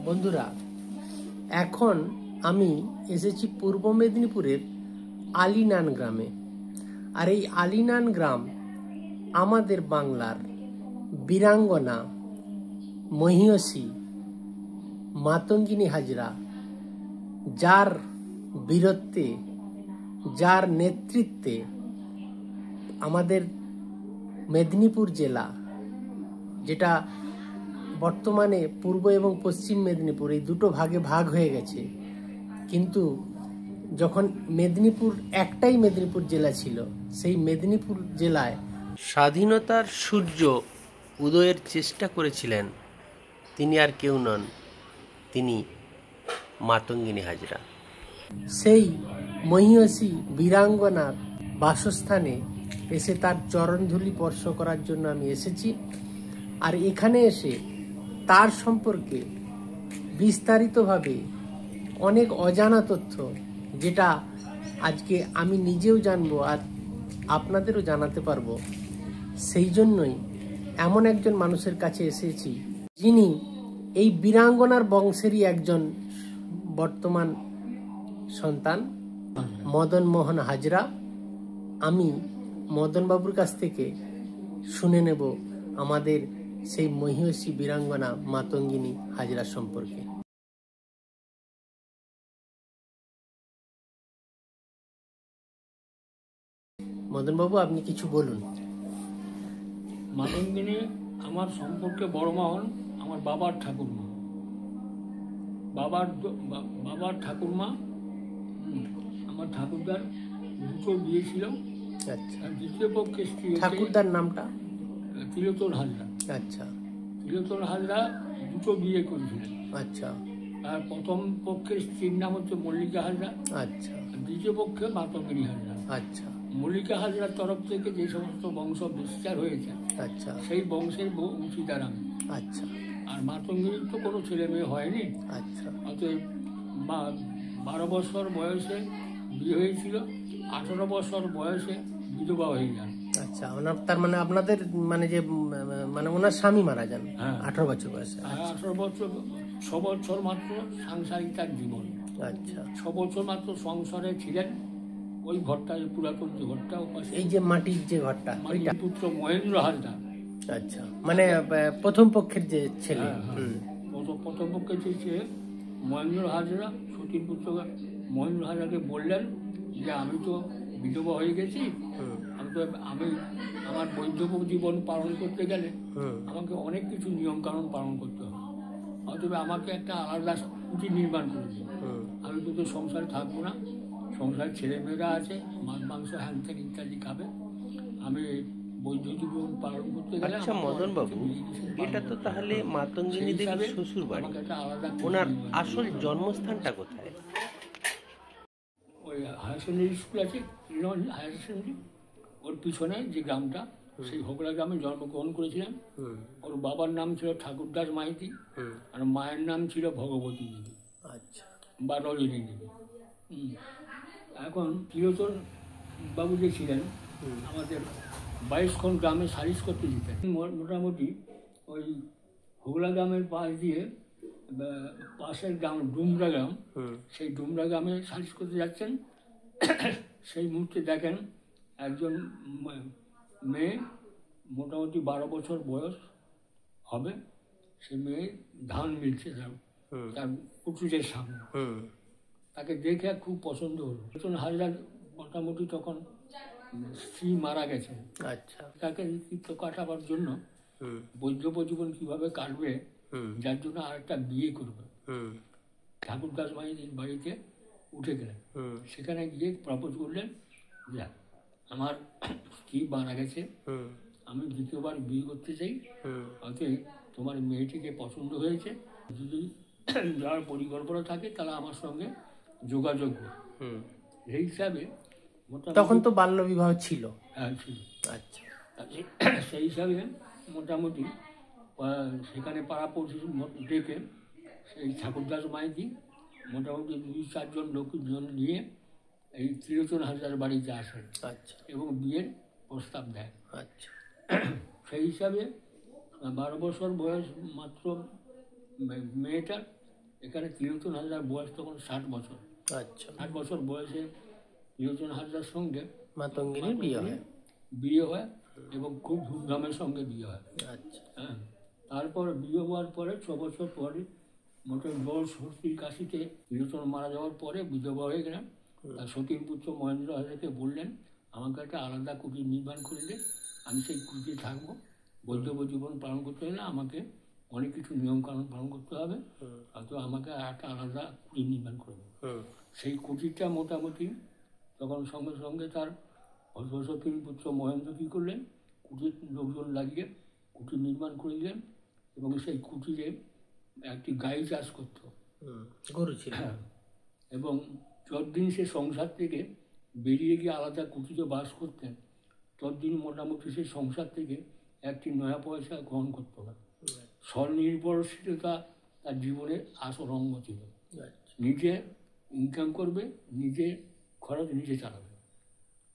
বন্ধুরা, এখন আমি এসেছি পূর্ব মেদিনীপুরের আলিনান গ্রামে। আর এই আলিনান গ্রাম আমাদের বাংলার বীরাঙ্গনা মহিয়সী মাতঙ্গিনী হাজরা, যার বীরত্বে, যার নেতৃত্বে আমাদের মেদিনীপুর জেলা, যেটা বর্তমানে পূর্ব এবং পশ্চিম মেদিনীপুর এই দুটো ভাগে ভাগ হয়ে গেছে, কিন্তু যখন মেদিনীপুর একটাই মেদিনীপুর জেলা ছিল, সেই মেদিনীপুর জেলায় স্বাধীনতার সূর্য উদয়ের চেষ্টা করেছিলেন তিনি আর কেউ নন, তিনি মাতঙ্গিনী হাজরা। সেই মহিয়সী বীরাঙ্গনার বাসস্থানে এসে তার চরণধূলি স্পর্শ করার জন্য আমি এসেছি। আর এখানে এসে তার সম্পর্কে বিস্তারিতভাবে অনেক অজানা তথ্য, যেটা আজকে আমি নিজেও জানবো আর আপনাদেরও জানাতে পারবো, সেই জন্যই এমন একজন মানুষের কাছে এসেছি যিনি এই বীরাঙ্গনার বংশেরই একজন বর্তমান সন্তান, মদন মোহন হাজরা। আমি মদন বাবুর কাছ থেকে শুনে নেব আমাদের সেই মহিয়সী বীরাঙ্গনা মাতঙ্গিনী হাজরা সম্পর্কে। মদন বাবু, আপনি কিছু বলুন। মাতঙ্গিনী আমার সম্পর্কে বড় মা হন আমার বাবার ঠাকুরমা। বাবার ঠাকুরমা আমার ঠাকুরদার দুটো বিয়ে ছিল। আচ্ছা, দ্বিতীয় পক্ষের স্ত্রী ঠাকুরদার নামটা? তিলোচন হাজরা। আচ্ছা, তিলোচন হাজরা দুটো বিয়ে করেছিলেন। আচ্ছা। আর প্রথম পক্ষের স্ত্রীর নাম হচ্ছে মল্লিকা হাজরা। আচ্ছা। দ্বিতীয় পক্ষে মাতঙ্গিনী হাজরা। আচ্ছা। মল্লিকা হাজরার তরফ থেকে যে সমস্ত বংশ বিস্তার হয়েছে, আচ্ছা, সেই বংশের অংশীদার আমি। আচ্ছা। আর মাতঙ্গিনীর তো কোনো ছেলে মেয়ে হয়নি। আচ্ছা। অতএব 12 বছর বয়সে বিয়ে হয়েছিল, 18 বছর বয়সে বিধবা হয়ে যান। আচ্ছা, তার মানে আপনাদের মানে ওনার স্বামী মারা যান 18 বছর বয়সে। 18 বছর, 6 বছর মাত্র সাংসারিক তার জীবন। আচ্ছা, 6 বছর মাত্র সংসারে ছিলেন। ওই ঘরটা, পুরাতন যে ঘরটা, এই যে মাটির যে ঘরটা, ওইটা পুত্র মহেন্দ্র হাজরা। আচ্ছা, মানে প্রথম পক্ষের যে ছেলে। প্রথম পক্ষের যে ছেলে মহেন্দ্র হাজরা, সতীর পুত্র মহেন্দ্র হাজরাকে বললেন যে আমি তো বিধবা হয়ে গেছি, আমি আমার বৈধব্য জীবন পালন করতে গেলে আমাকে অনেক কিছু নিয়ম কানুন পালন করতে হবে, অথবা আমাকে একটা আলাদা কুটি নির্মাণ করেছে। আমি তো সংসারে থাকবো না, সংসারের ছেলেমেয়েরা আছে, মাছ মাংস হ্যান ত্যান ইত্যাদি খাবে, আমি বৈধ জীবন পালন করতে গেলে। আচ্ছা মদন বাবু, এটা তো তাহলে মাতঙ্গিনী দেবীর শ্বশুর বাড়ি, ওনার আসল জন্মস্থানটা কোথায়? ওই হায়ার সেকেন্ডারি স্কুল আছে, হায়ার সেকেন্ডারি, ওর পিছনে যে গ্রামটা, সেই হোগলা গ্রামে জন্মগ্রহণ করেছিলেন। ওর বাবার নাম ছিল ঠাকুরদাস মাইতি, আর মায়ের নাম ছিল ভগবতী দেবী। আচ্ছা, বা রজনী দেবী। এখন তিলোচন বাবু যে ছিলেন, আমাদের 22খন গ্রামে সালিশ করতে যেতেন। মোটামুটি ওই হোগলা গ্রামের পাশ দিয়ে পাশের গ্রাম ডুমরা গ্রাম, সেই ডুমরা গ্রামে সালিশ করতে যাচ্ছেন। সেই মুহূর্তে দেখেন একজন মেয়ে, মোটামুটি 12 বছর বয়স হবে, সে মেয়ে ধান মিলছে তার কুটুরের সামনে। তাকে দেখে খুব পছন্দ হলো। হাজরা মোটামুটি তখন স্ত্রী মারা গেছে। আচ্ছা, তাকে ঋতু কাটাবার জন্য বৈধব্য জীবন কিভাবে কাটবে, যার জন্য আরেকটা বিয়ে করবে, ঠাকুরদাস মাইতির বাড়িতে উঠে গেলেন। সেখানে গিয়ে প্রপোজ করলেন যে আমার স্ত্রী মারা গেছে, আমি দ্বিতীয়বার বিয়ে করতে চাই, অতএব তোমার মেয়েটিকে পছন্দ হয়েছে, যদি যার পরিকল্পনা থাকে তাহলে আমার সঙ্গে যোগাযোগ করো। এই হিসাবে তখন তো বাল্য বিবাহ ছিল। হ্যাঁ, ছিল। আচ্ছা, সেই হিসাবে মোটামুটি সেখানে পাড়া পড়শি ডেকে সেই ঠাকুরদাস মাইতি মোটামুটি 2-4 জন লোকজন নিয়ে এই তিলোচন হাজরার বাড়িতে আসেন। আচ্ছা, এবং বিয়ের প্রস্তাব দেয়। আচ্ছা, সেই হিসাবে 12 বছর বয়স মাত্র মেয়েটার, এখানে ত্রিলোচন হাজরার বয়স তখন 60 বছর। আচ্ছা, 60 বছর বয়সে ত্রিলোচন হাজরার সঙ্গে মাতঙ্গিনীর বিয়ে হয় এবং খুব ধুমধামের সঙ্গে বিয়ে হয়। আচ্ছা, হ্যাঁ, তারপর বিয়ে হওয়ার পরে 6 বছর পরে মোটর জল ষষ্ঠীর কাশিতে ত্রিলোচন মারা যাওয়ার পরে বিধবা হয়ে গেলেন। তার সতীর পুত্র মহেন্দ্র হাজরাকে বললেন, আমাকে একটা আলাদা কুটির নির্মাণ করে দে, আমি সেই কুটিরে থাকবো। বৈধব্য জীবন পালন করতে হলে আমাকে অনেক কিছু নিয়মকানুন পালন করতে হবে, হয়তো আমাকে একটা আলাদা কুটির নির্মাণ করে দেবে। সেই কুটিরটা মোটামুটি তখন সঙ্গে সঙ্গে তার সতীর পুত্র মহেন্দ্র কী করলেন, কুটির লোকজন লাগিয়ে কুটির নির্মাণ করে দিলেন এবং সেই কুটিরে একটি গাই চাষ করত, গরু ছিল। এবং যতদিন সে সংসার থেকে বেরিয়ে গিয়ে আলাদা কুটিরে বাস করতেন, ততদিন মোটামুটি সেই সংসার থেকে একটি নয়া পয়সা গ্রহণ করতো না। স্বনির্ভরশীলতা তার জীবনের আসল অঙ্গ ছিল। নিজে ইনকাম করবে, নিজে খরচ নিজে চালাবে,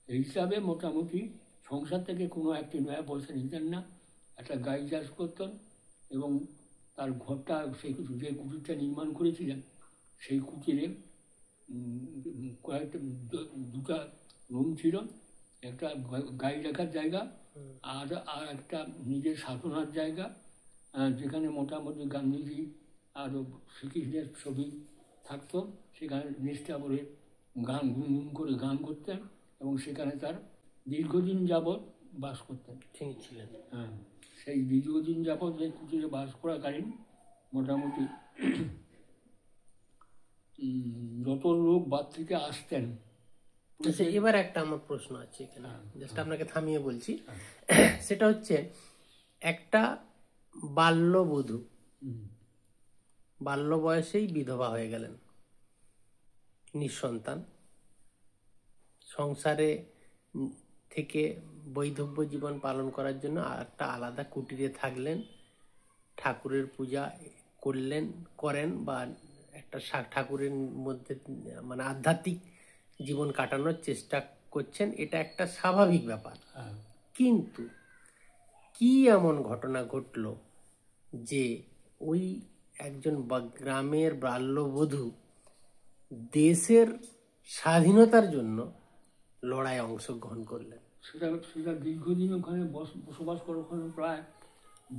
এই হিসাবে মোটামুটি সংসার থেকে কোনো একটি নয়া পয়সা নিতেন না। একটা গাই চাষ করতেন এবং তার ঘরটা সেই যে কুটিরটা নির্মাণ করেছিলেন সেই কুটিরে কয়েকটা দুটা রুম ছিল, একটা গাই রাখার জায়গা আর একটা নিজের সাধনার জায়গা, যেখানে মোটামুটি গান্ধীজি আর শ্রীকৃষ্ণের ছবি থাকতো। সেখানে নিষ্ঠা করে গান গুনগুন করে গান করতেন এবং সেখানে তার দীর্ঘদিন যাবৎ বাস করতেন। ঠিক ছিলেন। হ্যাঁ, সেই দীর্ঘদিন যাবৎ এই কুটিরে বাস করাকালীন মোটামুটি যত লোক বাদ থেকে আসতেন। এবার একটা আমার প্রশ্ন আছে এখানে, জাস্ট আপনাকে থামিয়ে বলছি। সেটা হচ্ছে, একটা বাল্যবধূ বাল্য বয়সেই বিধবা হয়ে গেলেন, নিঃসন্তান, সংসারে থেকে বৈধব্য জীবন পালন করার জন্য একটা আলাদা কুটিরে থাকলেন, ঠাকুরের পূজা করেন বা একটা ঠাকুরের মধ্যে মানে আধ্যাত্মিক জীবন কাটানোর চেষ্টা করছেন, এটা একটা স্বাভাবিক ব্যাপার। কিন্তু কি এমন ঘটনা ঘটলো যে ওই একজন গ্রামের বাল্যবধূ দেশের স্বাধীনতার জন্য লড়াই অংশগ্রহণ করলেন? সেটা দীর্ঘদিন ওখানে বসবাস করে, ওখানে প্রায়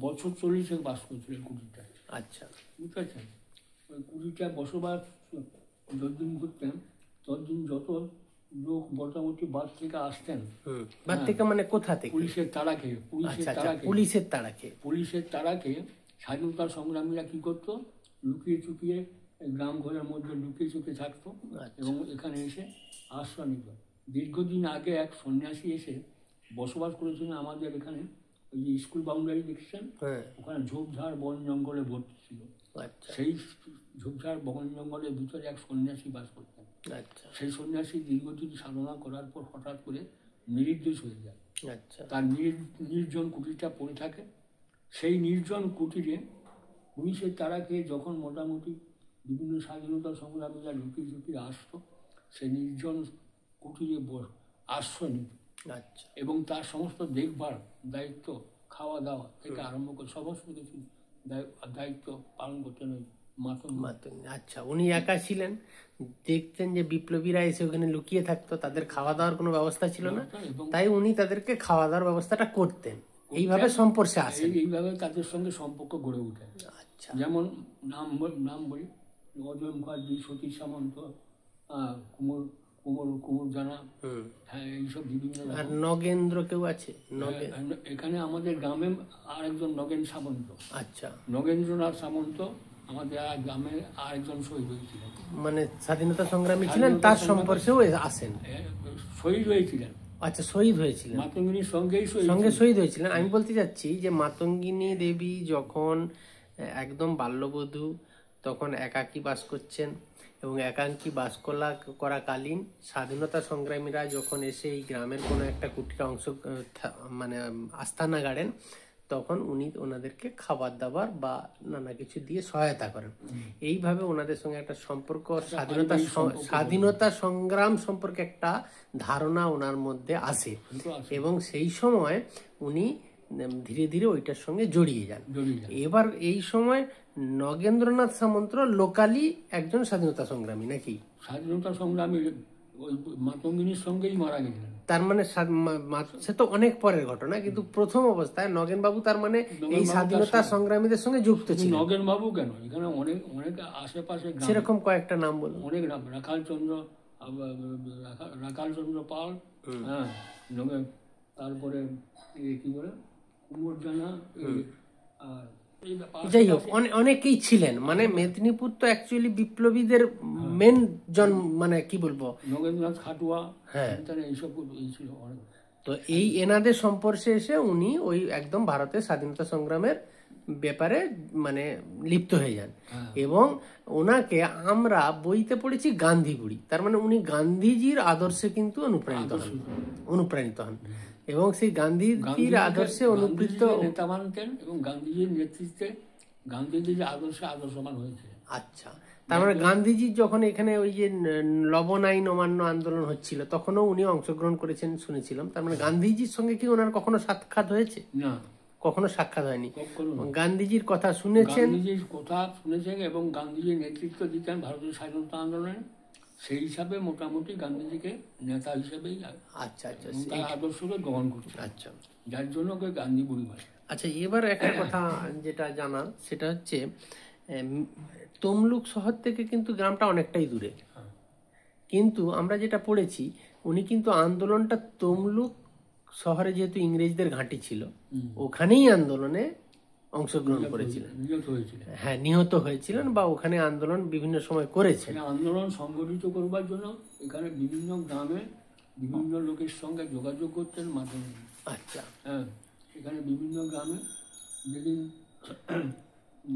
বছর 40 বাস করছিলেন কুটিরটায়। আচ্ছা, বুঝতে পারছেন? ওই কুটিরটায় বসবাস যতদিন করতেন ততদিন যত লোক মোটামুটি বাস থেকে আসতেন। বাস থেকে মানে কোথা থেকে? পুলিশের তাড়া খেয়ে। পুলিশের তাড়া খেয়ে স্বাধীনতা সংগ্রামীরা কি করতো, লুকিয়ে চুপিয়ে গ্রাম ঘরের মধ্যে লুকিয়ে চুপিয়ে থাকতো এবং এখানে এসে আশ্রয় নিত। দীর্ঘদিন আগে এক সন্ন্যাসী এসে বসবাস করেছিলেন আমাদের এখানে, ওই যে স্কুল বাউন্ডারি দেখছেন, ওখানে ঝোপঝাড় বন জঙ্গলে ভর্তি ছিল। সেই ঝোপঝাড় বন জঙ্গলের ভিতরে এক সন্ন্যাসী বাস করতেন। সেই সন্ন্যাসী দীর্ঘদিন সাধনা করার পর হঠাৎ করে নিরুদ্দেশ হয়ে যায়। তার নির্জন কুটিরটা পড়ে থাকে। সেই নির্জন কুটিরে পুলিশের তাড়া খেয়ে যখন মোটামুটি বিভিন্ন স্বাধীনতা সংগ্রামীরা লুকিয়ে ঝুঁকিয়ে আসতো, সেই নির্জন কুটিরে আশ্রয় নিত এবং তার সমস্ত দেখভাল দায়িত্ব, খাওয়া দাওয়া থেকে আরম্ভ করে সমস্ত কিছু দায়িত্ব পালন করতেন ওই মাতঙ্গিনী। আচ্ছা, উনি একা ছিলেন, দেখতেন যে বিপ্লবীরা এসে ওখানে লুকিয়ে থাকতো, তাদের খাওয়া দাওয়ার কোনো ব্যবস্থা ছিল না, তাই উনি তাদেরকে খাওয়া দাওয়ার ব্যবস্থাটা করতেন। এইভাবে সম্পর্কে আসে, এইভাবে তাদের সঙ্গে সম্পর্ক গড়ে ওঠে। আচ্ছা, যেমন নাম বলি, অজয় মুখার্জি, সতীশ সামন্ত, কুমোর জানা, হ্যাঁ, এইসব বিভিন্ন। আর নগেন্দ্র কেউ আছে এখানে আমাদের গ্রামে, আর একজন নগেন সামন্ত। আচ্ছা, নগেন্দ্রনাথ সামন্ত আমাদের গ্রামে আর একজন শহীদ হয়েছিলেন, মানে স্বাধীনতা সংগ্রামী ছিলেন, তার সম্পর্কেও আসেন। শহীদ হয়েছিলেন। আচ্ছা, শহীদ হয়েছিলেন, মাতঙ্গিনীর সঙ্গে শহীদ হয়েছিলেন। আমি বলতে চাচ্ছি যে মাতঙ্গিনী দেবী যখন একদম বাল্যবধূ, তখন একাকী বাস করছেন এবং একাকী বাস করাকালীন স্বাধীনতা সংগ্রামীরা যখন এসে এই গ্রামের কোনো একটা কুটির অংশ মানে আস্তানা গাড়েন, তখন উনি ওনাদেরকে খাবার দাবার বা নানা কিছু দিয়ে সহায়তা করেন। এইভাবে ওনাদের সঙ্গে একটা সম্পর্ক, স্বাধীনতা সংগ্রাম সম্পর্কে একটা ধারণা ওনার মধ্যে আসে এবং সেই সময় উনি ধীরে ধীরে ওইটার সঙ্গে জড়িয়ে যান। এবার এই সময় নগেন্দ্রনাথ সামন্ত লোকালি একজন স্বাধীনতা সংগ্রামী নাকি? স্বাধীনতা সংগ্রামী ওই মাতঙ্গিনীর সঙ্গেই মারা গেছিলেন। তার মানে সে তো অনেক পরের ঘটনা, কিন্তু প্রথম অবস্থায় নগেন বাবু তার মানে এই স্বাধীনতা সংগ্রামীদের সঙ্গে যুক্ত ছিল। নগেন বাবু কেন, এখানে অনেক অনেক আশেপাশে সেরকম কয়েকটা নাম বলুন। অনেক নাম, রাখাল চন্দ্র পাল, হ্যাঁ, তারপরে কি বলে কুমোর জানা, যাই হোক অনেকেই ছিলেন। মানে মেদিনীপুর তো অ্যাকচুয়ালি বিপ্লবীদের মেন মানে কি বলবো, নগেন্দ্রনাথ খাটুয়া, হ্যাঁ, এইসব ছিল। তো এই এনাদের সম্পর্কে এসে উনি ওই একদম ভারতের স্বাধীনতা সংগ্রামের ব্যাপারে মানে লিপ্ত হয়ে যান। এবং ওনাকে আমরা বইতে পড়েছি গান্ধী বুড়ি, তার মানে উনি গান্ধীজির আদর্শে কিন্তু অনুপ্রাণিত হন এবং সেই গান্ধীজির আদর্শে অনুপ্রাণিত নেতা মানতেন এবং গান্ধীজির নেতৃত্বে গান্ধীজির আদর্শে আদর্শমান হয়েছে। আচ্ছা, তার মানে গান্ধীজির যখন এখানে ওই যে লবণ আইন অমান্য আন্দোলন হচ্ছিল তখনও উনি অংশগ্রহণ করেছেন শুনেছিলাম। তার মানে গান্ধীজির সঙ্গে কি ওনার কখনো সাক্ষাৎ হয়েছে? না, কখনো সাক্ষাৎ হয়নি। গান্ধীজির কথা শুনেছেন, গান্ধীজির কথা শুনেছেন এবং গান্ধীজির নেতৃত্ব দিতেন ভারতের স্বাধীনতা আন্দোলনে, সেই হিসাবে মোটামুটি গান্ধীজিকে নেতা হিসেবেই আচ্ছা আচ্ছা তার আদর্শকে গ্রহণ করছে। আচ্ছা, যার জন্য গান্ধী বুড়ি বলে। আচ্ছা, এবার একটা কথা যেটা জানা সেটা হচ্ছে তমলুক শহর থেকে কিন্তু গ্রামটা অনেকটাই দূরে, কিন্তু আমরা যেটা পড়েছি উনি কিন্তু আন্দোলনটা তমলুক শহরে যেহেতু ইংরেজদের ঘাঁটি ছিল ওখানেই আন্দোলনে অংশগ্রহণ করেছিলেন, হ্যাঁ নিহত হয়েছিলেন বা ওখানে আন্দোলন বিভিন্ন সময় করেছেন। আন্দোলন সংগঠিত করবার জন্য এখানে বিভিন্ন গ্রামে বিভিন্ন লোকের সঙ্গে যোগাযোগ করতেন মাধ্যমে। আচ্ছা, হ্যাঁ, এখানে বিভিন্ন গ্রামে যেদিন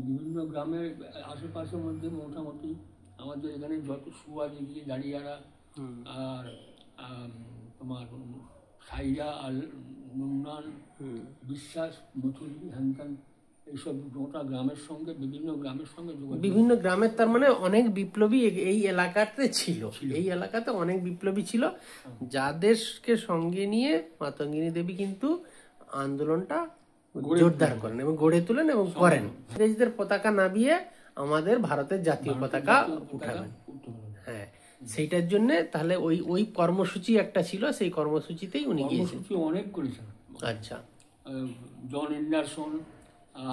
বিভিন্ন গ্রামের আশেপাশের মধ্যে মোটামুটি আমাদের এখানে যত সুয়াদিগি দাঁড়িয়ারা আর তোমার সাইরা আর নুনান বিশ্বাস মথুরি হ্যানত্যান এইসব গোটা গ্রামের সঙ্গে বিভিন্ন গ্রামের সঙ্গে বিভিন্ন গ্রামের তার মানে অনেক বিপ্লবী এই এলাকাতে ছিল। এই এলাকাতে অনেক বিপ্লবী ছিল যাদেরকে সঙ্গে নিয়ে মাতঙ্গিনী দেবী কিন্তু আন্দোলনটা জোরদার করেন এবং গড়ে তোলেন এবং করেন। ইংরেজদের পতাকা নামিয়ে আমাদের ভারতের জাতীয় পতাকা উঠাবেন, হ্যাঁ, সেইটার জন্য তাহলে ওই কর্মসূচি একটা ছিল, সেই কর্মসূচিতেই উনি গিয়েছেন। অনেক করেছেন। আচ্ছা, জন এন্ডারসন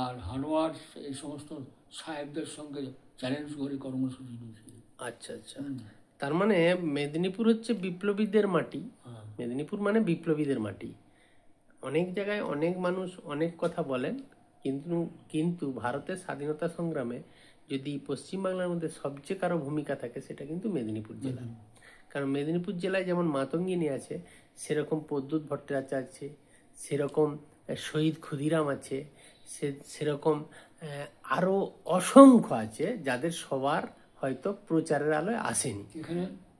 আর হারওয়ার্ড এই সমস্ত সাহেবদের সঙ্গে চ্যালেঞ্জ করে কর্মসূচি নিয়েছিল। আচ্ছা আচ্ছা, তার মানে মেদিনীপুর হচ্ছে বিপ্লবীদের মাটি। মেদিনীপুর মানে বিপ্লবীদের মাটি। অনেক জায়গায় অনেক মানুষ অনেক কথা বলেন, কিন্তু ভারতের স্বাধীনতা সংগ্রামে যদি পশ্চিমবাংলার মধ্যে সবচেয়ে কারো ভূমিকা থাকে সেটা কিন্তু মেদিনীপুর জেলা। কারণ মেদিনীপুর জেলায় যেমন মাতঙ্গিনী আছে, সেরকম প্রদ্যুৎ ভট্টাচার্য আছে, সেরকম শহীদ ক্ষুদিরাম আছে, সেরকম আরো অসংখ্য আছে যাদের সবার হয়তো প্রচারের আলোয় আসেনি।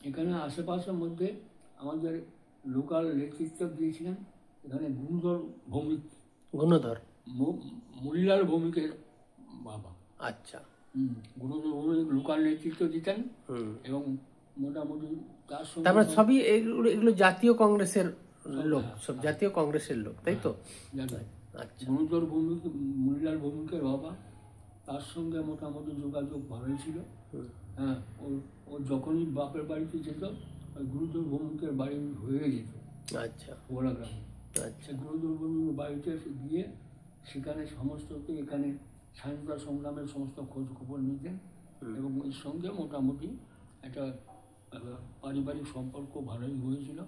এখানে আশেপাশের মধ্যে আমাদের লোকাল নেতৃত্ব দিয়েছিলেন এখানে গুণধর মুড়িলাল ভৌমিকের বাবা। আচ্ছা, গুণধর ভৌমিক লোকাল নেতৃত্ব দিতেন এবং মোটামুটি তার সঙ্গে তারপরে সবই এগুলো জাতীয় কংগ্রেসের লোক, সব জাতীয় কংগ্রেসের লোক, তাই তো? আচ্ছা, গুণধর ভৌমিক মুড়িলাল ভৌমিকের বাবা, তার সঙ্গে মোটামুটি যোগাযোগ ভালোই ছিল। হ্যাঁ, ও যখনই বাপের বাড়িতে যেত ওই গুণধর ভৌমিকের বাড়ি হয়ে যেত। আচ্ছা, ওলা গ্রামে। আচ্ছা, গুণধর ভৌমিকের বাড়িতে গিয়ে সেখানে সমস্তকে এখানে স্বাধীনতা সংগ্রামের সমস্ত খোঁজ খবর নিতেন এবং এর সঙ্গে মোটামুটি একটা পারিবারিক সম্পর্ক ভালোই হয়েছিল।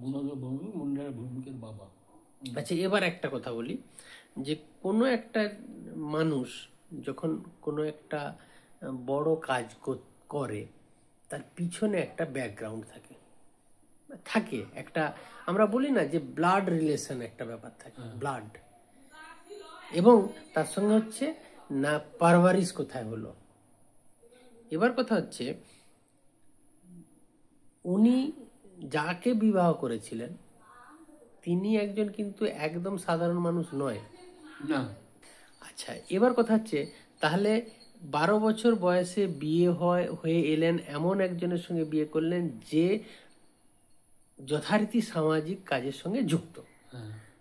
গুণধর ভৌমিক মুন্ডার ভৌমিকের বাবা। আচ্ছা, এবার একটা কথা বলি যে কোনো একটা মানুষ যখন কোনো একটা বড় কাজ করে তার পিছনে একটা ব্যাকগ্রাউন্ড থাকে একটা, আমরা বলি না যে ব্লাড রিলেশন একটা ব্যাপার থাকে, ব্লাড, এবং তার সঙ্গে হচ্ছে না পারভারিশ কোথায় হলো। এবার কথা হচ্ছে উনি যাকে বিবাহ করেছিলেন তিনি একজন কিন্তু একদম সাধারণ মানুষ নয় না। আচ্ছা, এবার কথা হচ্ছে তাহলে 12 বছর বয়সে বিয়ে হয়ে এলেন এমন একজনের সঙ্গে বিয়ে করলেন যে যথারীতি সামাজিক কাজের সঙ্গে যুক্ত,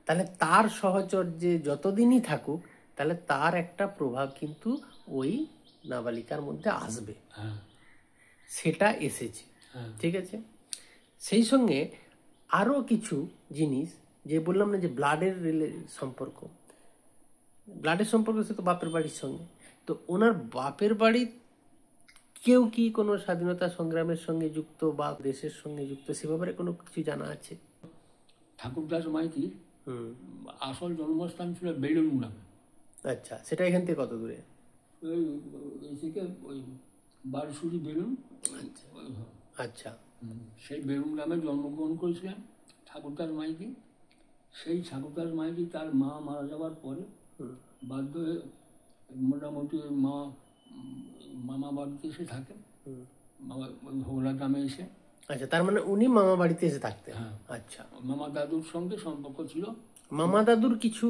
তাহলে তার সহচর্যে যতদিনই থাকুক তাহলে তার একটা প্রভাব কিন্তু ওই নাবালিকার মধ্যে আসবে, হ্যাঁ সেটা এসেছে। হ্যাঁ ঠিক আছে, সেই সঙ্গে আরও কিছু জিনিস, যে বললাম না যে ব্লাডের সম্পর্ক, ব্লাডের সম্পর্ক সে তো বাপের বাড়ির সঙ্গে। তো ওনার বাপের বাড়ির কেউ কি কোনো স্বাধীনতা সংগ্রামের সঙ্গে যুক্ত বা দেশের সঙ্গে যুক্ত, সে ব্যাপারে কোনো কিছু জানা আছে? ঠাকুরদাস মাইতির হুম, আসল জন্মস্থান ছিল বেলুন গ্রামে। আচ্ছা, সেটা এখান থেকে কত দূরে? ওই এই থেকে ওই বারোশুরি বেলুন, আচ্ছা, সেই বেলুন গ্রামে জন্মগ্রহণ করেছিলেন ঠাকুরদাস মাইতি। সেই ঠাকুরদাস মাইতি তার মা মারা যাওয়ার পরে বাধ্য হয়ে মোটামুটি মামা বাড়িতে এসে থাকেন, ওই হোগলা গ্রামে এসে। আচ্ছা, তার মানে উনি মামা বাড়িতে এসে থাকতেন। হ্যাঁ। আচ্ছা, মামা দাদুর সঙ্গে সম্পর্ক ছিল। মামা দাদুর কিছু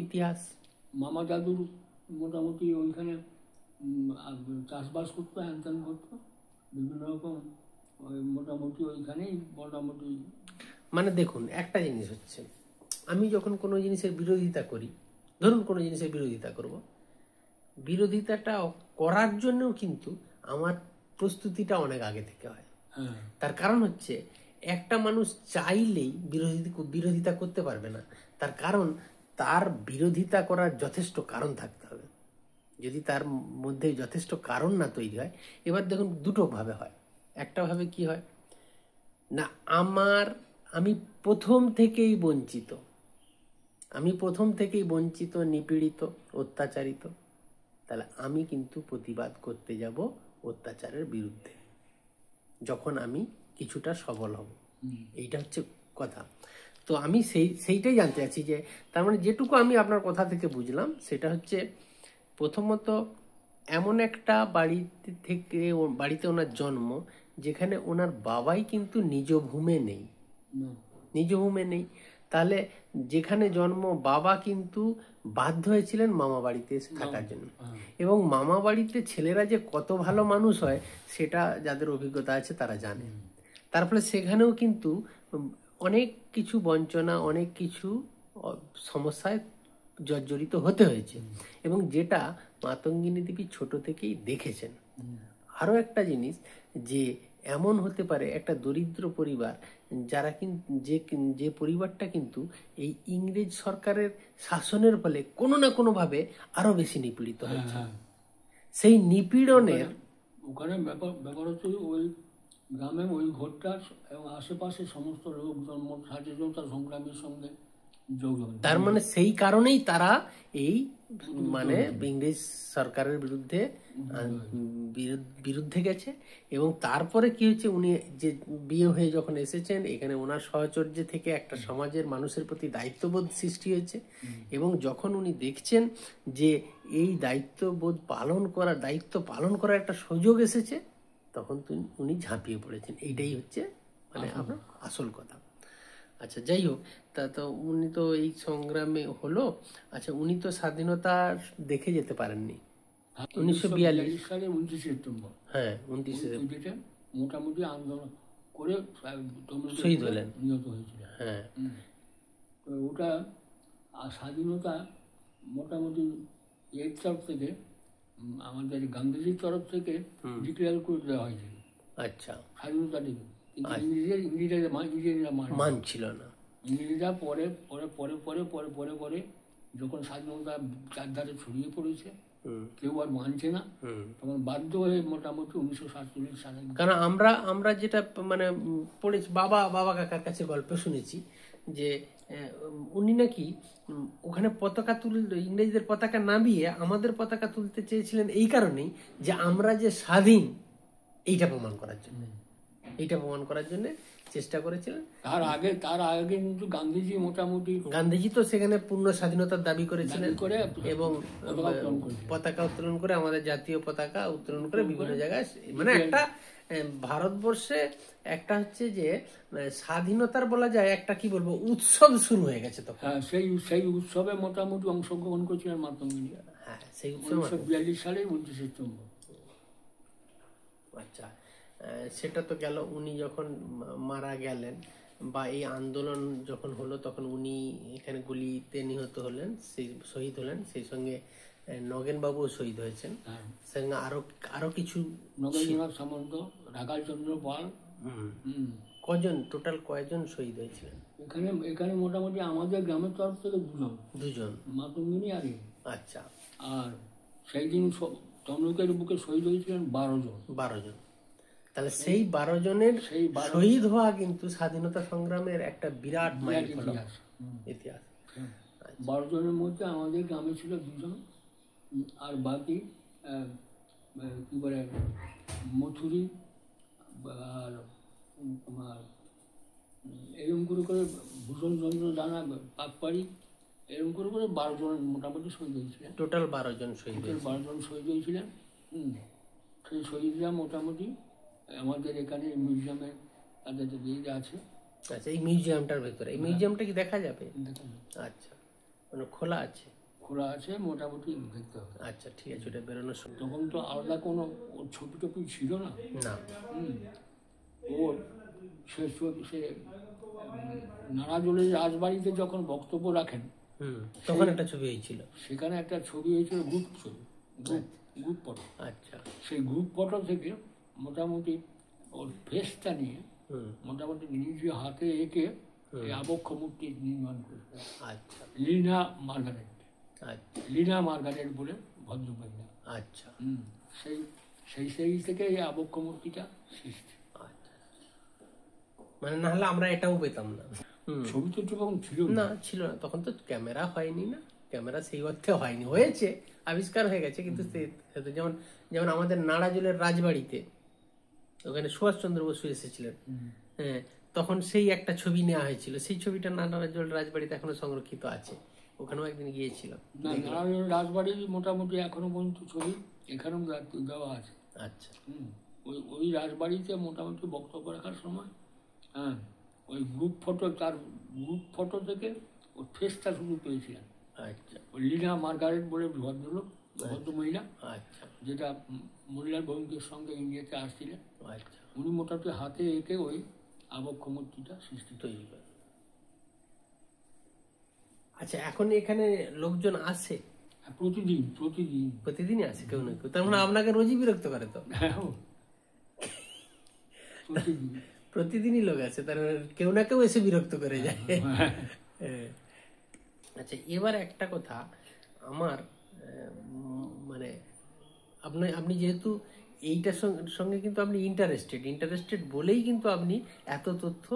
ইতিহাস? মামা দাদুর মোটামুটি ওইখানে চাষবাস করতো, হ্যান করতো, বিভিন্ন রকম ওই মোটামুটি ওইখানেই মোটামুটি। মানে দেখুন, একটা জিনিস হচ্ছে, আমি যখন কোনো জিনিসের বিরোধিতা করি, ধরুন কোনো জিনিসের বিরোধিতা করব, বিরোধিতাটা করার জন্যও কিন্তু আমার প্রস্তুতিটা অনেক আগে থেকে হয়। হ্যাঁ তার কারণ হচ্ছে, একটা মানুষ চাইলেই বিরোধিতা করতে পারবে না। তার কারণ তার বিরোধিতা করার যথেষ্ট কারণ থাকতে হবে। যদি তার মধ্যে যথেষ্ট কারণ না তৈরি হয়, এবার দেখুন দুটো ভাবে হয়। একটা ভাবে কি হয় না, আমি প্রথম থেকেই বঞ্চিত, নিপীড়িত, অত্যাচারিত, তাহলে আমি কিন্তু প্রতিবাদ করতে যাব অত্যাচারের বিরুদ্ধে, যখন আমি কিছুটা সবল হব। এইটা হচ্ছে কথা। তো আমি সেইটাই জানতে চাচ্ছি যে, তার মানে যেটুকু আমি আপনার কথা থেকে বুঝলাম সেটা হচ্ছে, প্রথমত এমন একটা বাড়িতে ওনার জন্ম, যেখানে ওনার বাবাই কিন্তু নিজ ভূমে নেই। তাহলে যেখানে জন্ম, বাবা কিন্তু বাধ্য হয়েছিলেন মামা বাড়িতে এসে থাকার জন্য। এবং মামা বাড়িতে ছেলেরা যে কত ভালো মানুষ হয়, সেটা যাদের অভিজ্ঞতা আছে তারা জানে। তার ফলে সেখানেও কিন্তু অনেক কিছু বঞ্চনা, অনেক কিছু সমস্যায় জর্জরিত হতে হয়েছে, এবং যেটা মাতঙ্গিনী দেবী ছোট থেকেই দেখেছেন। আরও একটা জিনিস, যে এমন হতে পারে একটা দরিদ্র পরিবার, যারা যে পরিবারটা কিন্তু এই ইংরেজ সরকারের শাসনের ফলে কোনো না কোনো ভাবে আরো বেশি নিপীড়িত হয়েছে। সেই নিপীড়নের ওখানে ব্যাপার হচ্ছে, ওই গ্রামে ওই ঘরটার এবং আশেপাশে সমস্ত লোকজন স্বাধীনতা সংগ্রামের সঙ্গে যোগদান। তার মানে সেই কারণেই তারা এই মানে ইংরেজ সরকারের বিরুদ্ধে গেছে। এবং তারপরে কি হচ্ছে, উনি যে বিয়ে হয়ে যখন এসেছেন এখানে, ওনার সহচর্য থেকে একটা সমাজের মানুষের প্রতি দায়িত্ববোধ সৃষ্টি হয়েছে। এবং যখন উনি দেখছেন যে এই দায়িত্ব পালন করার একটা সুযোগ এসেছে, তখন উনি ঝাঁপিয়ে পড়েছেন। এইটাই হচ্ছে মানে আপনার আসল কথা। আচ্ছা, যাই হোক, তো উনি তো এই সংগ্রামে হলো। আচ্ছা, উনি তো স্বাধীনতা দেখে যেতে পারেননি 1942 সালে 29 সেপ্টেম্বর। হ্যাঁ, 29 মোটামুটি আন্দোলন করে শহীদ হলেন, নিহত হয়েছিল। হ্যাঁ। ওটা স্বাধীনতা মোটামুটি এর তরফ থেকে, আমাদের গান্ধীজির তরফ থেকে ডিক্লেয়ার করে দেওয়া হয়েছিল। আচ্ছা, স্বাধীনতা দিকে ইংরেজরা মানছিল না। ইংরেজরা পরে পরে পরে পরে পরে পরে পরে যখন স্বাধীনতা চারধারে ছড়িয়ে পড়েছে, কেউ আর মানছে না, তখন বাধ্য হয়ে মোটামুটি 1947 সালে। কারণ আমরা যেটা মানে পড়েছি, বাবা কাকার কাছে গল্প শুনেছি যে উনি নাকি ওখানে পতাকা ইংরেজদের পতাকা নামিয়ে আমাদের পতাকা তুলতে চেয়েছিলেন, এই কারণেই যে আমরা যে স্বাধীন, এইটা প্রমাণ করার জন্য চেষ্টা করেছিলেন। তার আগে কিন্তু গান্ধীজি তো সেখানে পূর্ণ স্বাধীনতার দাবি করেছিলেন, এবং পতাকা উত্তোলন করে, আমাদের জাতীয় পতাকা উত্তোলন করে বিভিন্ন জায়গায়, মানে একটা ভারতবর্ষে একটা হচ্ছে যে স্বাধীনতার বলা যায় একটা কি বলবো উৎসব শুরু হয়ে গেছে তখন। সেই উৎসবে মোটামুটি অংশগ্রহণ করেছিলেন মাতঙ্গিনী। হ্যাঁ, সেই উৎসব 1942 সালের 29 সেপ্টেম্বর। আচ্ছা, সেটা তো গেল। উনি যখন মারা গেলেন বা এই আন্দোলন যখন হলো, তখন উনি এখানে গুলিতে নিহত হলেন, শহীদ হলেন। সেই সঙ্গে নগেনবাবুও শহীদ হয়েছেন, হ্যাঁ, সঙ্গে আরো কিছু। নগেন্দ্রনাথ সামন্ত, রাখালচন্দ্র পাল। কজন টোটাল কয়জন শহীদ হয়েছিলেন? এখানে মোটামুটি আমাদের গ্রামের তরফ থেকে দুজন, মাতঙ্গিনী আর এ। আচ্ছা। আর সেই দিন তমলুকের বুকে শহীদ হয়েছিলেন 12 জন। 12 জন। তাহলে সেই 12 জনের শহীদ হওয়া কিন্তু স্বাধীনতা সংগ্রামের একটা বিরাট ইতিহাস। 12 জনের মধ্যে আমাদের গ্রামে ছিল 2 জন, আর বাকি কি বলে মথুরি আর তোমার এরকম করে ভূষণ চন্দ্র জানা, পাকপাড়ি, এরকম করে 12 জন মোটামুটি শহীদ হয়েছিলেন। টোটাল 12 জন শহীদ, 12 জন শহীদ হয়েছিলেন। সেই শহীদরা মোটামুটি আমাদের এখানে মিউজিয়ামে তাদের যে আছে। আচ্ছা, এই মিউজিয়ামটার ভেতরে, এই মিউজিয়ামটা কি দেখা যাবে? আচ্ছা, মানে খোলা আছে? খোলা আছে, মোটামুটি দেখতে হবে। আচ্ছা, ঠিক আছে, ওটা বেরোনোর সময়। তখন তো আলাদা কোনো ওর ছবি টপি ছিল না। ওর সে নারাজলের রাজবাড়িতে যখন বক্তব্য রাখেন, তখন একটা ছবি হয়েছিল, সেখানে একটা ছবি হয়েছিল, গ্রুপ ছবি, গ্রুপ ফটো। আচ্ছা, সেই গ্রুপ ফটো থেকে মোটামুটি ওর ফেসটা নিয়ে মোটামুটি নিজে হাতে এঁকে এই আবক্ষ মূর্তি নির্মাণ করেছে। আচ্ছা, লিনা মার্গারেট। লিনা মার্গারেট বলে ভদ্রমহিলা। আচ্ছা, সেই থেকে এই আবক্ষ মূর্তিটা সৃষ্টি। আচ্ছা, মানে না হলে আমরা এটাও পেতাম না। ছবি তো তখন ছিল না, ছিল না, তখন তো ক্যামেরা হয়নি না, ক্যামেরা সেই অর্থে হয়নি, হয়েছে, আবিষ্কার হয়ে গেছে, কিন্তু যেমন যেমন আমাদের নাড়াজলের রাজবাড়িতে ওখানে সুভাষচন্দ্র বসু এসেছিলেন, হ্যাঁ, তখন সেই একটা ছবি নেওয়া হয়েছিল, সেই ছবিটা নাড়াজল রাজবাড়িতে এখনো সংরক্ষিত আছে, ওখানেও একদিন গিয়েছিলাম। নাড়াজল রাজবাড়ির মোটামুটি এখনো পর্যন্ত ছবি এখানেও দেওয়া আছে। আচ্ছা, ওই রাজবাড়িতে মোটামুটি বক্তব্য রাখার সময়, হ্যাঁ, ওই গ্রুপ ফটো থেকে ওর ফেসটা শুরু পেয়েছিলেন। আচ্ছা, ওই লিনা মার্গারেট বলে ভদ্রমহিলা, আচ্ছা, যেটা মহিলার ভৌমিকের সঙ্গে ইন্ডিয়াতে আসছিলেন। আচ্ছা, উনি মোটামুটি হাতে এঁকে ওই আবক্ষ মূর্তিটা সৃষ্টি তৈরি করেন। আচ্ছা, এখন এখানে লোকজন আসে? প্রতিদিনই আসে কেউ না কেউ, তার মানে আপনাকে রোজই বিরক্ত করে তো? প্রতিদিনই লোক আছে, তার মানে কেউ না কেউ এসে বিরক্ত করে যায়। আচ্ছা, এবার একটা কথা, আমার মানে আপনি যেহেতু এইটার সঙ্গে কিন্তু আপনি ইন্টারেস্টেড বলেই কিন্তু আপনি এত তথ্য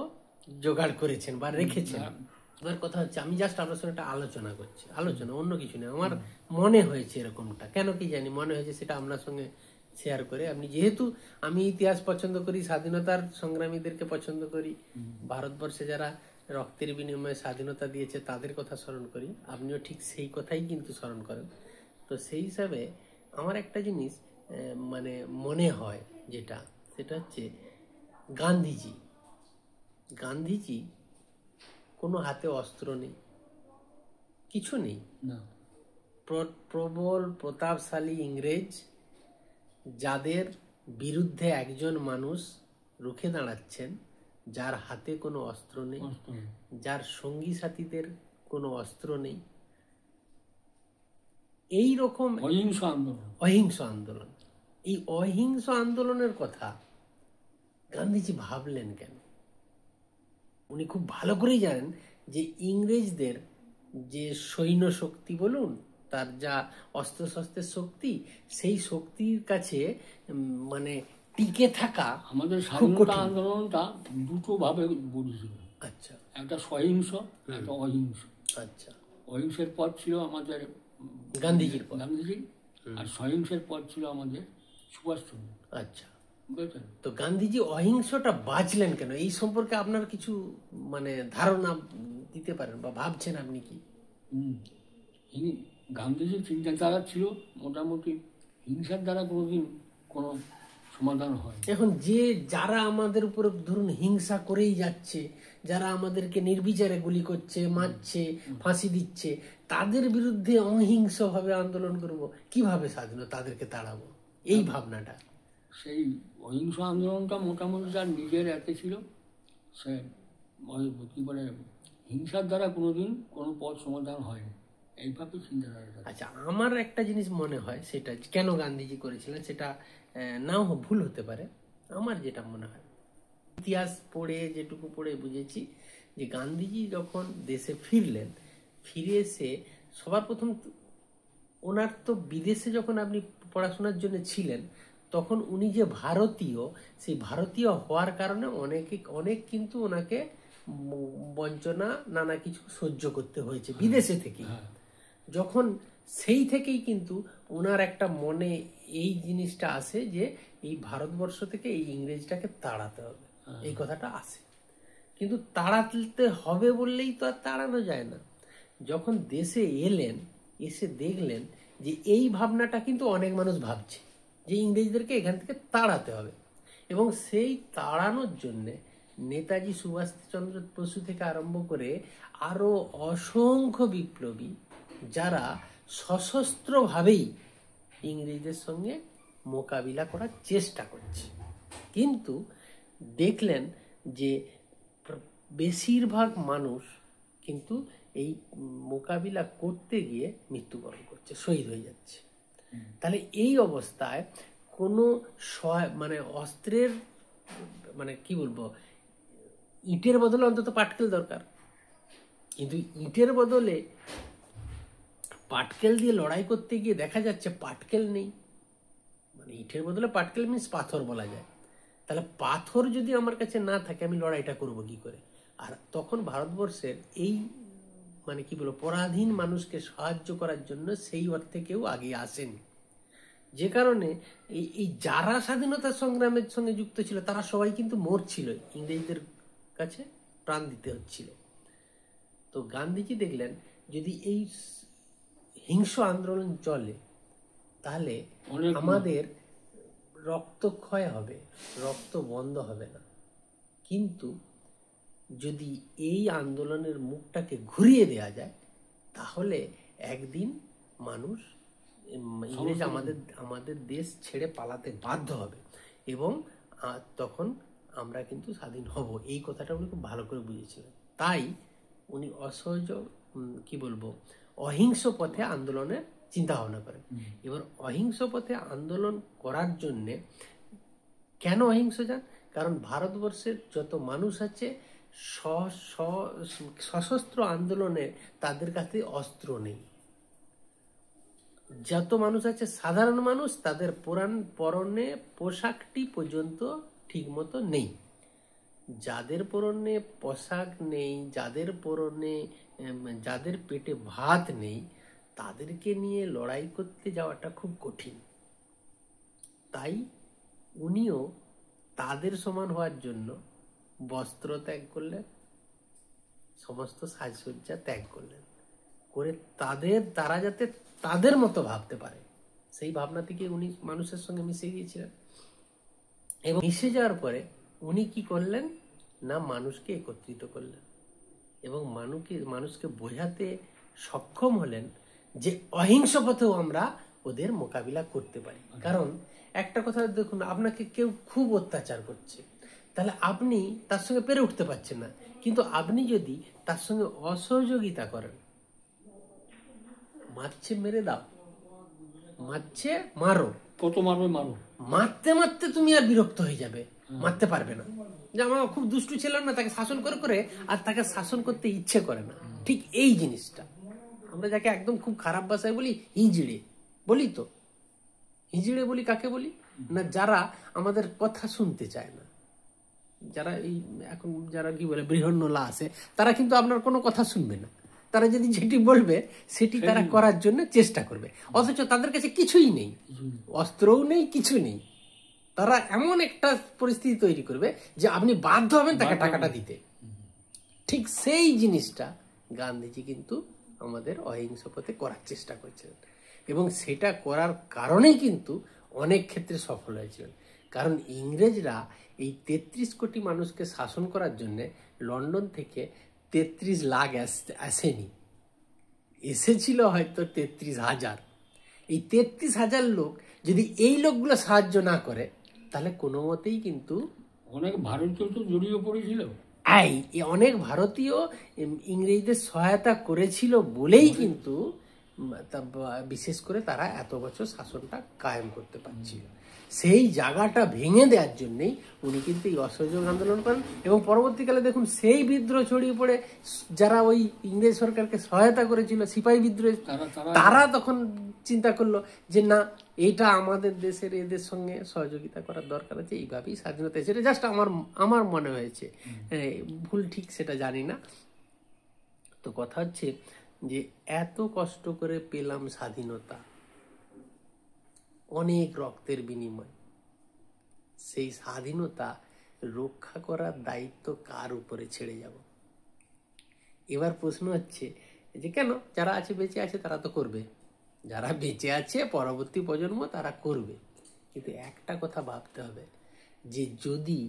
জোগাড় করেছেন বা রেখেছেন। এবার কথা হচ্ছে, আমি জাস্ট আপনার সঙ্গে একটা আলোচনা, অন্য কিছু নেই, আমার মনে হয়েছে এরকমটা, কেন কি জানি মনে হয়েছে, সেটা আপনার সঙ্গে শেয়ার করে। আপনি যেহেতু, আমি ইতিহাস পছন্দ করি, স্বাধীনতার সংগ্রামীদেরকে পছন্দ করি, ভারতবর্ষে যারা রক্তের বিনিময়ে স্বাধীনতা দিয়েছে তাদের কথা স্মরণ করি, আপনিও ঠিক সেই কথাই কিন্তু স্মরণ করেন। তো সেই হিসাবে আমার একটা জিনিস মানে মনে হয়, সেটা হচ্ছে গান্ধীজি কোনো হাতে অস্ত্র নেই, কিছু নেই, প্রবল প্রতাপশালী ইংরেজ, যাদের বিরুদ্ধে একজন মানুষ রুখে দাঁড়াচ্ছেন, যার হাতে কোনো অস্ত্র নেই, যার সঙ্গী সাথীদের কোনো অস্ত্র নেই, এই রকম অহিংস আন্দোলন, এই অহিংস আন্দোলনের কথা গান্ধীজি ভাবলেন কেন? উনি খুব ভালো করেই জানেন যে ইংরেজদের যে সৈন্য শক্তি বলুন, তার যা অস্ত্রশস্ত্রের শক্তি, সেই শক্তির কাছে মানে টিকে থাকা আমাদের স্বাধীনতা আন্দোলনটা দুটো ভাবে বুঝছিল। আচ্ছা, একটা সহিংস, একটা অহিংস। আচ্ছা, অহিংসের পথ ছিল আমাদের গান্ধীজি, আর সহিংসের পথ ছিল আমাদের সুভাষচন্দ্র। আচ্ছা, তো গান্ধীজি অহিংসটা বাঁচলেন কেন? এই সম্পর্কে আপনার কিছু মানে ধারণা দিতে পারেন বা ভাবছেন আপনি কি? গান্ধীজির চিন্তাধারা ছিল মোটামুটি হিংসার দ্বারা কোনোদিন কোনো সমাধান হয়। এখন যারা আমাদের উপরে ধরুন হিংসা করেই যাচ্ছে, যারা আমাদেরকে নির্বিচারে গুলি করছে, মারছে, ফাঁসি দিচ্ছে, তাদের বিরুদ্ধে অহিংস ভাবে আন্দোলন করব, কিভাবে স্বাধীনতা তাদেরকে তাড়াবো, এই ভাবনাটা। সেই অহিংস আন্দোলনটা মোটামুটি যার নিজের এতে ছিল, সে কি বলে হিংসার দ্বারা কোনোদিন কোনো পথ সমাধান হয়নি। এইভাবে চিন্তাধারা। আচ্ছা, আমার একটা জিনিস মনে হয়, সেটা কেন গান্ধীজি করেছিলেন সেটা নাও ভুল হতে পারে। আমার যেটা মনে হয়, ইতিহাস পড়ে যেটুকু পড়ে বুঝেছি, যে গান্ধীজি যখন দেশে ফিরলেন, ফিরে এসে সবার প্রথম ওনার তো বিদেশে যখন আপনি পড়াশোনার জন্য ছিলেন, তখন উনি যে ভারতীয়, সেই ভারতীয় হওয়ার কারণে অনেক কিন্তু ওনাকে বঞ্চনা নানা কিছু সহ্য করতে হয়েছে বিদেশে থেকে। যখন সেই থেকেই কিন্তু ওনার একটা মনে এই জিনিসটা আসে যে এই ভারতবর্ষ থেকে এই ইংরেজটাকে তাড়াতে হবে, এই কথাটা আসে। কিন্তু তাড়াতে হবে বললেই তো আর তাড়ানো যায় না। যখন দেশে এলেন, এসে দেখলেন যে এই ভাবনাটা কিন্তু অনেক মানুষ ভাবছে যে ইংরেজদেরকে এখান থেকে তাড়াতে হবে, এবং সেই তাড়ানোর জন্যে নেতাজি সুভাষচন্দ্র বসু থেকে আরম্ভ করে আরো অসংখ্য বিপ্লবী যারা সশস্ত্রভাবেই ইংরেজদের সঙ্গে মোকাবিলা করার চেষ্টা করছে, কিন্তু দেখলেন যে বেশিরভাগ মানুষ কিন্তু এই মোকাবিলা করতে গিয়ে মৃত্যুবরণ করছে, শহীদ হয়ে যাচ্ছে। তাহলে এই অবস্থায় কোনো মানে অস্ত্রের, মানে কি বলবো, ইটের বদলে অন্তত পাটকেল দরকার। কিন্তু ইটের বদলে পাটকেল দিয়ে লড়াই করতে গিয়ে দেখা যাচ্ছে পাটকেল নেই। মানে ইটের বদলে পাটকেল মিন্স পাথর বলা যায়। তাহলে পাথর যদি আমার কাছে না থাকে, আমি লড়াইটা করব কি করে? আর তখন ভারতবর্ষের এই মানে কি বলবো পরাধীন মানুষকে সাহায্য করার জন্য সেই অর্থে কেউ আগে আসেনি, যে কারণে এই যারা স্বাধীনতা সংগ্রামের সঙ্গে যুক্ত ছিল তারা সবাই কিন্তু মরছিল, ইংরেজদের কাছে প্রাণ দিতে হচ্ছিল। তো গান্ধীজি দেখলেন যদি এই হিংস্র আন্দোলন চলে তাহলে আমাদের রক্তক্ষয় হবে, রক্ত বন্ধ হবে না। কিন্তু যদি এই আন্দোলনের মুখটাকে ঘুরিয়ে দেয়া যায়, তাহলে একদিন মানুষ ইংরেজ আমাদের দেশ ছেড়ে পালাতে বাধ্য হবে, এবং তখন আমরা কিন্তু স্বাধীন হব। এই কথাটা উনি খুব ভালো করে বুঝেছিলেন। তাই উনি অসহযোগ কি বলবো অহিংস পথে আন্দোলনের চিন্তা ভাবনা করেন। এবার অহিংস পথে আন্দোলন করার জন্যে কেন অহিংস যান? কারণ ভারতবর্ষের যত মানুষ আছে সশস্ত্র আন্দোলনে তাদের কাছে অস্ত্র নেই। যত মানুষ আছে সাধারণ মানুষ, তাদের পরনে পোশাকটি পর্যন্ত ঠিক মতো নেই। যাদের পরনে পোশাক নেই, যাদের পেটে ভাত নেই, তাদেরকে নিয়ে লড়াই করতে যাওয়াটা খুব কঠিন। তাই উনিও তাদের সমান হওয়ার জন্য বস্ত্র ত্যাগ করলেন, সমস্ত সাজসজ্জা ত্যাগ করলেন, করে তারা যাতে তাদের মতো ভাবতে পারে সেই ভাবনা থেকে উনি মানুষের সঙ্গে মিশে গিয়েছিলেন। এবং মিশে যাওয়ার পরে উনি কি করলেন না, মানুষকে একত্রিত করলেন এবং মানুষকে বোঝাতে সক্ষম হলেন যে অহিংস পথেও আমরা ওদের মোকাবিলা করতে পারি। কারণ একটা কথা দেখুন, আপনাকে কেউ খুব অত্যাচার করছে, তাহলে আপনি তার সঙ্গে পেরে উঠতে পারছেন না, কিন্তু আপনি যদি তার সঙ্গে অসহযোগিতা করেন, মারছে মেরে দাও, মারছে মারো, কত মারবে মারো, মারতে মারতে তুমি আর বিরক্ত হয়ে যাবে, মারতে পারবে না। যে আমার খুব দুষ্টু ছিল না, তাকে শাসন করে করে আর তাকে শাসন করতে ইচ্ছে করে না। ঠিক এই জিনিসটা আমরা যাকে একদম খুব খারাপ ভাষায় বলি হিজড়ে বলি, তো হিজড়ে বলি কাকে বলি না, যারা আমাদের কথা শুনতে চায় না, যারা এই এখন যারা কি বলে বৃহন্নলা আছে, তারা কিন্তু আপনার কোনো কথা শুনবে না। তারা যদি যেটি বলবে সেটি তারা করার জন্য চেষ্টা করবে, অথচ তাদের কাছে কিছুই নেই, অস্ত্রও নেই, কিছু নেই। তারা এমন একটা পরিস্থিতি তৈরি করবে যে আপনি বাধ্য হবেন তাকে টাকাটা দিতে। ঠিক সেই জিনিসটা গান্ধীজি কিন্তু আমাদের অহিংস পথে করার চেষ্টা করছিলেন, এবং সেটা করার কারণেই কিন্তু অনেক ক্ষেত্রে সফল হয়েছিলেন। কারণ ইংরেজরা এই 33 কোটি মানুষকে শাসন করার জন্য লন্ডন থেকে 33 লাখ আসেনি, এসেছিল হয়তো 33,000। এই 33,000 লোক যদি এই লোকগুলো সাহায্য না করে, তাহলে কোনো মতেই কিন্তু অনেক ভারতীয় তো জড়িয়ে পড়েছিল। অনেক ভারতীয় ইংরেজদের সহায়তা করেছিল বলেই কিন্তু বিশেষ করে তারা এত বছর শাসনটা কায়েম করতে পারছিল। সেই জায়গাটা ভেঙে দেওয়ার জন্যই উনি কিন্তু এই অসহযোগ আন্দোলন করেন। এবং পরবর্তীকালে দেখুন সেই বিদ্রোহ ছড়িয়ে পড়ে যারা ওই ইংরেজ সরকারকে সহায়তা করেছিল, সিপাহী বিদ্রোহ, তারা তখন চিন্তা করলো যে না, এটা আমাদের দেশের এদের সঙ্গে সহযোগিতা করার দরকার আছে, এইভাবেই স্বাধীনতা এসেছে। জাস্ট আমার মনে হয়েছে, ভুল ঠিক সেটা জানি না। তো কথা হচ্ছে যে এত কষ্ট করে পেলাম স্বাধীনতা, অনেক রক্তের বিনিময়, সেই স্বাধীনতা রক্ষা করার দায়িত্ব কার উপরে ছেড়ে যাব? এবার প্রশ্ন হচ্ছে যে কেন, যারা আছে বেঁচে আছে তারা তো করবে, যারা বেঁচে আছে পরবর্তী প্রজন্ম তারা করবে। কিন্তু একটা কথা ভাবতে হবে যে যদি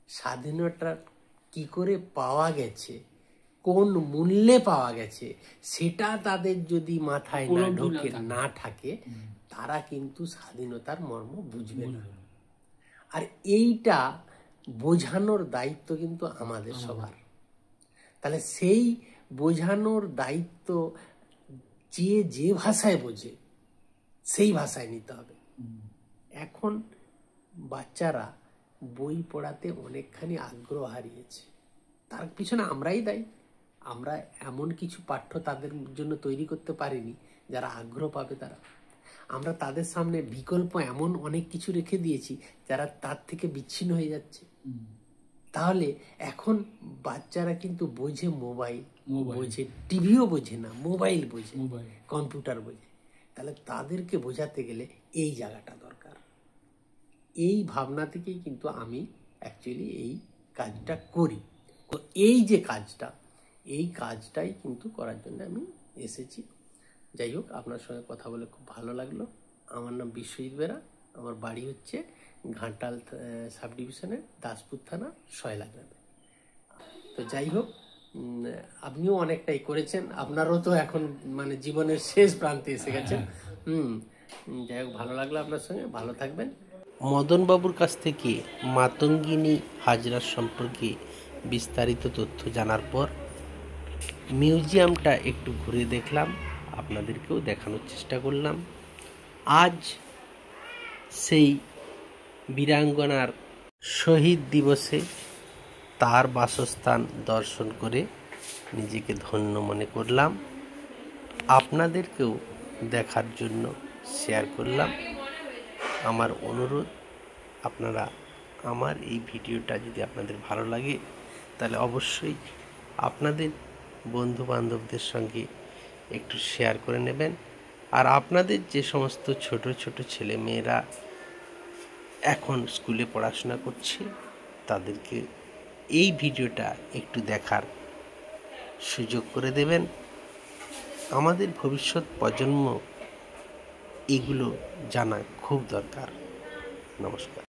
স্বাধীনতা কি করে পাওয়া গেছে, কোন মূল্যে পাওয়া গেছে, সেটা তাদের যদি মাথায় না ঢোকে, না থাকে, তারা কিন্তু স্বাধীনতার মর্ম বুঝবে না। আর এইটা বোঝানোর দায়িত্ব কিন্তু আমাদের সবার। তাহলে সেই বোঝানোর দায়িত্ব যে ভাষায় বোঝে সেই ভাষায় নিতে হবে। এখন বাচ্চারা বই পড়াতে অনেকখানি আগ্রহ হারিয়েছে, তার পিছনে আমরাই দায়ী। আমরা এমন কিছু পাঠ্য তাদের জন্য তৈরি করতে পারিনি যারা আগ্রহ পাবে তারা। আমরা তাদের সামনে বিকল্প এমন অনেক কিছু রেখে দিয়েছি যারা তার থেকে বিচ্ছিন্ন হয়ে যাচ্ছে। তাহলে এখন বাচ্চারা কিন্তু বোঝে মোবাইল, বোঝে টিভিও বোঝে না, মোবাইল বোঝে, কম্পিউটার বোঝে। তাহলে তাদেরকে বোঝাতে গেলে এই জায়গাটা দরকার। এই ভাবনা থেকেই কিন্তু আমি অ্যাকচুয়ালি এই কাজটা করি। এই যে কাজটা, এই কাজটাই কিন্তু করার জন্য আমি এসেছি। যাই হোক, আপনার সঙ্গে কথা বলে খুব ভালো লাগলো। আমার নাম বিশ্বজিৎ বেরা, আমার বাড়ি হচ্ছে ঘাটাল সাব ডিভিশনের দাসপুর থানা শয়লা গ্রামে। তো যাই হোক, আপনিও অনেকটাই করেছেন, আপনারও তো এখন মানে জীবনের শেষ প্রান্তে এসে গেছেন। যাই হোক, ভালো লাগলো আপনার সঙ্গে, ভালো থাকবেন। মদনবাবুর কাছ থেকে মাতঙ্গিনী হাজরার সম্পর্কে বিস্তারিত তথ্য জানার পর মিউজিয়ামটা একটু ঘুরে দেখলাম, আপনাদেরকেও দেখানোর চেষ্টা করলাম। আজ সেই বীরাঙ্গনার শহীদ দিবসে তার বাসস্থান দর্শন করে নিজেকে ধন্য মনে করলাম। আপনাদেরকেও দেখার জন্য শেয়ার করলাম। আমার অনুরোধ, আপনারা আমার এই ভিডিওটা যদি আপনাদের ভালো লাগে তাহলে অবশ্যই আপনাদের বন্ধু বান্ধবদের সঙ্গে একটু শেয়ার করে নেবেন। আর আপনাদের যে সমস্ত ছোট ছোট ছেলে মেয়েরা এখন স্কুলে পড়াশোনা করছে তাদেরকে এই ভিডিওটা একটু দেখার সুযোগ করে দেবেন। আমাদের ভবিষ্যৎ প্রজন্ম এগুলো জানা খুব দরকার। নমস্কার।